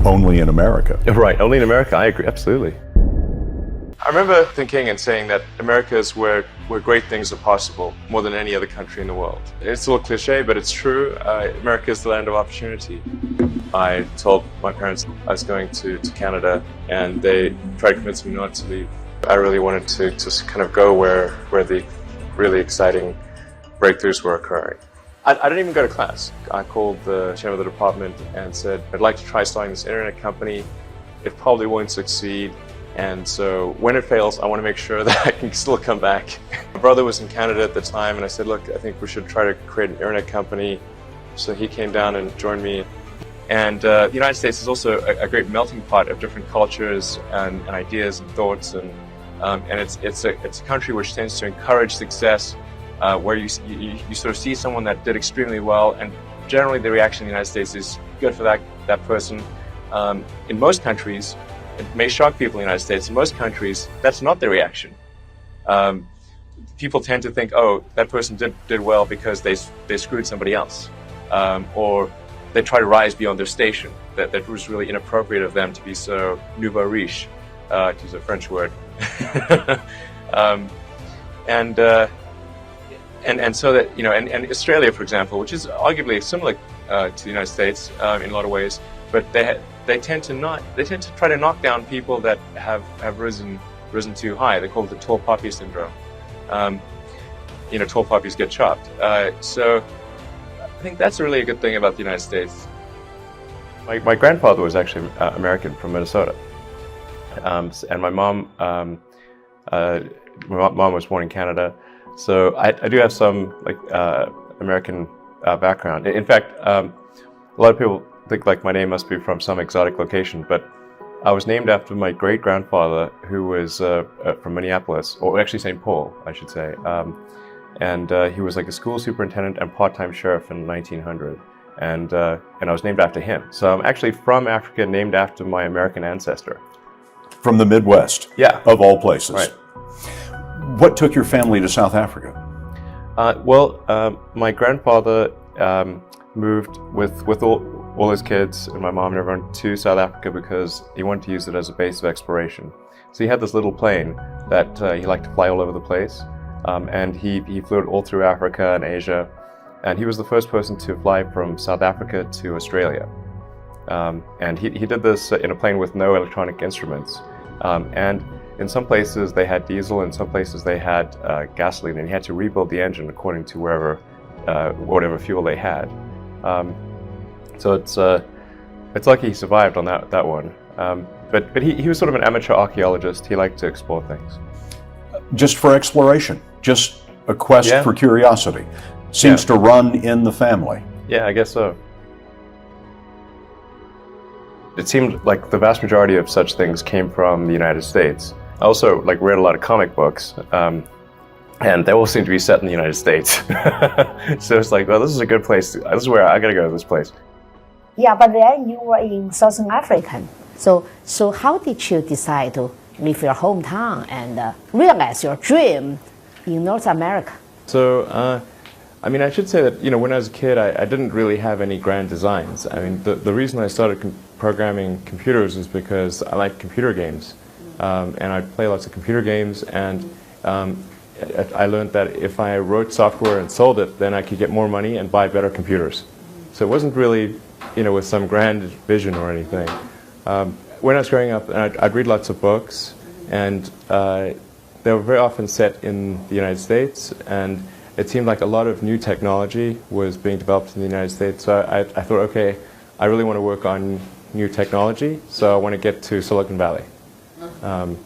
only in America. Right, only in America, I agree, absolutely. I remember thinking and saying that America is where great things are possible, more than any other country in the world. It's a little cliche, but it's true. America is the land of opportunity. I told my parents I was going to Canada, and they tried to convince me not to leave. I really wanted to kind of go where the really exciting breakthroughs were occurring. I didn't even go to class. I called the chairman of the department and said, I'd like to try starting this internet company. It probably won't succeed. And so when it fails, I want to make sure that I can still come back. My brother was in Canada at the time, and I said, look, I think we should try to create an internet company. So he came down and joined me. And the United States is also a great melting pot of different cultures and ideas and thoughts. And it's a country which tends to encourage success, where you sort of see someone that did extremely well, and generally the reaction in the United States is good for that person. In most countries, it may shock people in the United States. In most countries, that's not the reaction. People tend to think, oh, that person did well because they screwed somebody else, or they try to rise beyond their station. That was really inappropriate of them to be so nouveau riche, to use a French word. And so that, you know, and Australia, for example, which is arguably similar to the United States in a lot of ways, but they tend to try to knock down people that have risen too high. They call it the tall poppy syndrome. You know, tall poppies get chopped. So I think that's really a good thing about the United States. My grandfather was actually American from Minnesota, and my mom was born in Canada. So I do have some American background. In fact, a lot of people think like my name must be from some exotic location, but I was named after my great-grandfather, who was from Minneapolis, or actually St. Paul, I should say. And he was like a school superintendent and part-time sheriff in 1900. And I was named after him. So I'm actually from Africa, named after my American ancestor. From the Midwest, yeah, of all places. Right. What took your family to South Africa? My grandfather moved with all his kids and my mom and everyone to South Africa because he wanted to use it as a base of exploration. So he had this little plane that he liked to fly all over the place, and he flew it all through Africa and Asia, and he was the first person to fly from South Africa to Australia. And he did this in a plane with no electronic instruments, and in some places they had diesel, in some places they had gasoline, and he had to rebuild the engine according to whatever fuel they had. So it's lucky he survived on that one. But he was sort of an amateur archaeologist. He liked to explore things. Just for exploration, just a quest for curiosity. Seems to run in the family. Yeah, I guess so. It seemed like the vast majority of such things came from the United States. I also read a lot of comic books, and they all seem to be set in the United States. So it's like, well, this is a good place. This is where I gotta go to this place. Yeah, but then you were in Southern Africa. So how did you decide to leave your hometown and realize your dream in North America? So, I should say that, when I was a kid, I didn't really have any grand designs. The reason I started programming computers is because I like computer games. And I play lots of computer games, and I learned that if I wrote software and sold it, then I could get more money and buy better computers. So it wasn't really, with some grand vision or anything. When I was growing up, I'd read lots of books, and they were very often set in the United States, and it seemed like a lot of new technology was being developed in the United States. So I thought, okay, I really want to work on new technology, so I want to get to Silicon Valley. When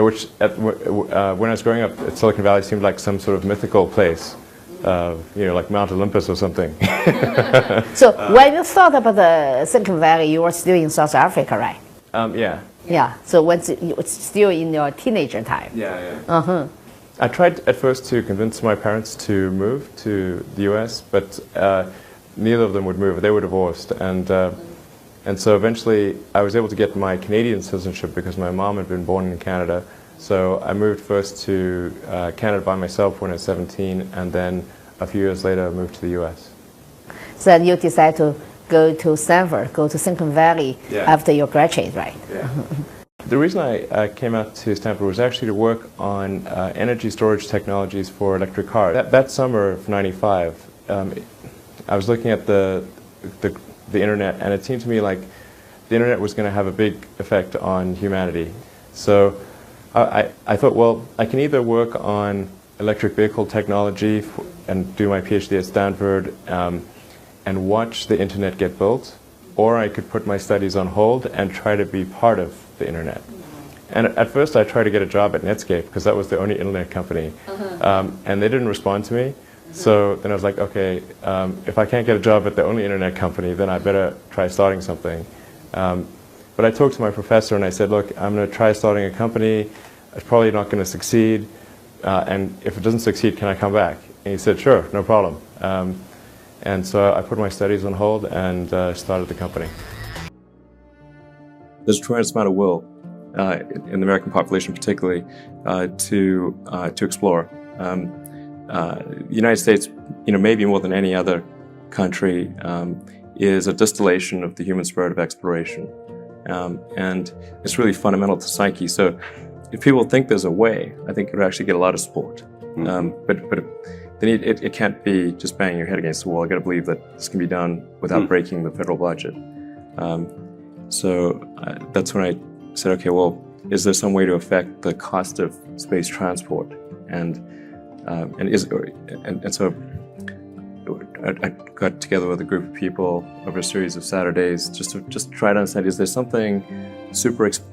I was growing up, Silicon Valley seemed like some sort of mythical place, like Mount Olympus or something. So when you thought about the Silicon Valley, you were still in South Africa, right? Yeah. Yeah, so when you were still in your teenager time. Yeah. Uh-huh. I tried at first to convince my parents to move to the U.S., but neither of them would move. They were divorced, and so eventually I was able to get my Canadian citizenship because my mom had been born in Canada. So I moved first to Canada by myself when I was 17, and then a few years later I moved to the U.S. So you decided to go to Stanford, go to Silicon Valley after you graduate, right? Yeah. The reason I came out to Stanford was actually to work on energy storage technologies for electric cars. That summer of '95, I was looking at the internet, and it seemed to me like the internet was going to have a big effect on humanity. So I thought, well, I can either work on electric vehicle technology and do my PhD at Stanford and watch the internet get built, or I could put my studies on hold and try to be part of the internet. And at first I tried to get a job at Netscape because that was the only internet company, and they didn't respond to me. So then I was like, okay, if I can't get a job at the only internet company, then I better try starting something. But I talked to my professor and I said, look, I'm going to try starting a company. It's probably not going to succeed. And if it doesn't succeed, can I come back? And he said, sure, no problem. And so I put my studies on hold and started the company. There's a tremendous amount of will in the American population, particularly, to explore. The United States, maybe more than any other country, is a distillation of the human spirit of exploration. And it's really fundamental to psyche. So if people think there's a way, I think it would actually get a lot of support. But then it can't be just banging your head against the wall. I've got to believe that this can be done without breaking the federal budget. So that's when I said, okay, well, is there some way to affect the cost of space transport? And so I got together with a group of people over a series of Saturdays just to try to understand, is there something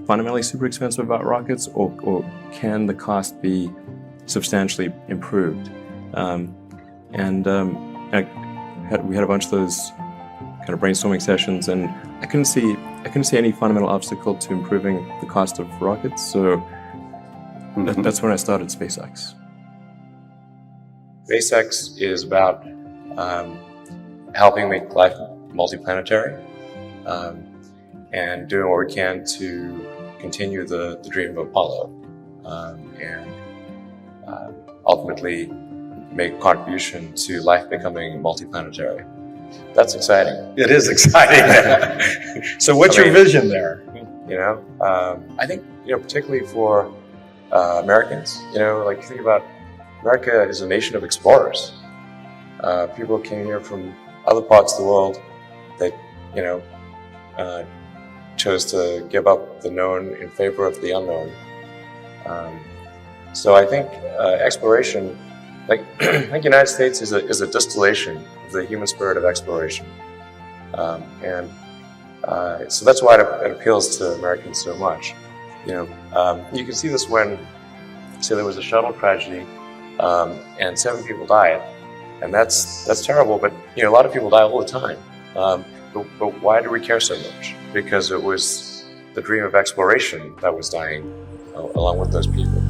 fundamentally super expensive about rockets, or can the cost be substantially improved? We had a bunch of those kind of brainstorming sessions, and I couldn't see any fundamental obstacle to improving the cost of rockets. So that's when I started SpaceX. SpaceX is about helping make life multiplanetary and doing what we can to continue the dream of Apollo and ultimately make a contribution to life becoming multiplanetary. That's exciting. It is exciting. So what's your vision there? I think, particularly for Americans, like think about America is a nation of explorers. People came here from other parts of the world that, chose to give up the known in favor of the unknown. So I think exploration, I think the United States is a distillation of the human spirit of exploration. So that's why it appeals to Americans so much. You can see this when, say, there was a shuttle tragedy and 7 people died. And that's terrible, but a lot of people die all the time. But why do we care so much? Because it was the dream of exploration that was dying along with those people.